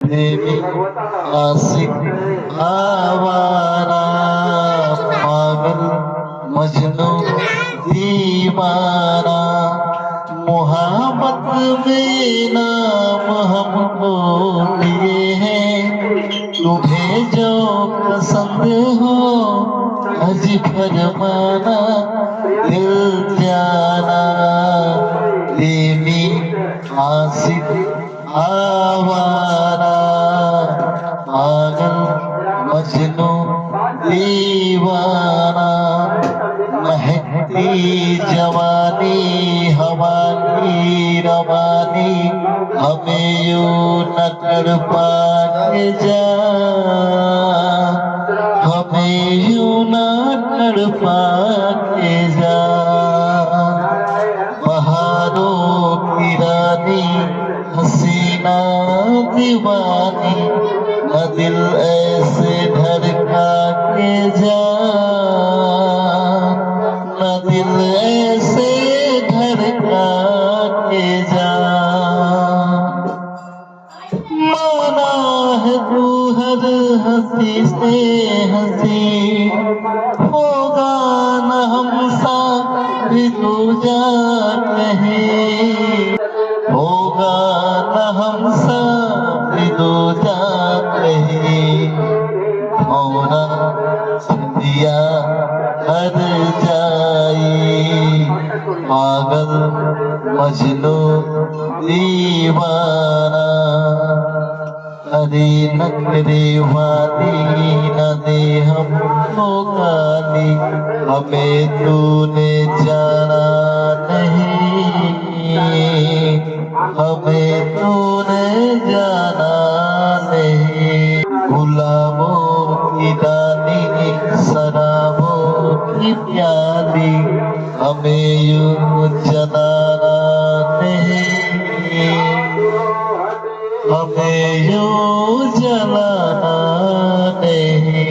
प्रेमी आशिक आवारा पागल मजनू दीवाना मोहब्बत में नाम हमको लिए हैं तुम्हें जो पसंद हो अज फरमाना दिल जाना प्रेमी आशिक आवारा पागल मजनू दीवाना महकती जवानी हमारी रवानी हमें यूं न कर पाके जा हमें यूं न कर पाके जा बहारों की रानी हसीना दीवानी न दिल ऐसे धड़का के जा न दिल ऐसे धड़का के जा माना है तू हर हंसी से हंसी होगा न हमसा भी तू जा कहे होगा न हमसा भी तू जा कहे मौना दिया हर जाई पागल मजनू दीवाना अरे नखरे वाली न दे हमको गाली हमें तूने जाना नहीं हमें तूने जाना नहीं गुलामों की रानी शराबों की प्याली हमें यूं जलाना नहीं हमें यूं जलाना नहीं।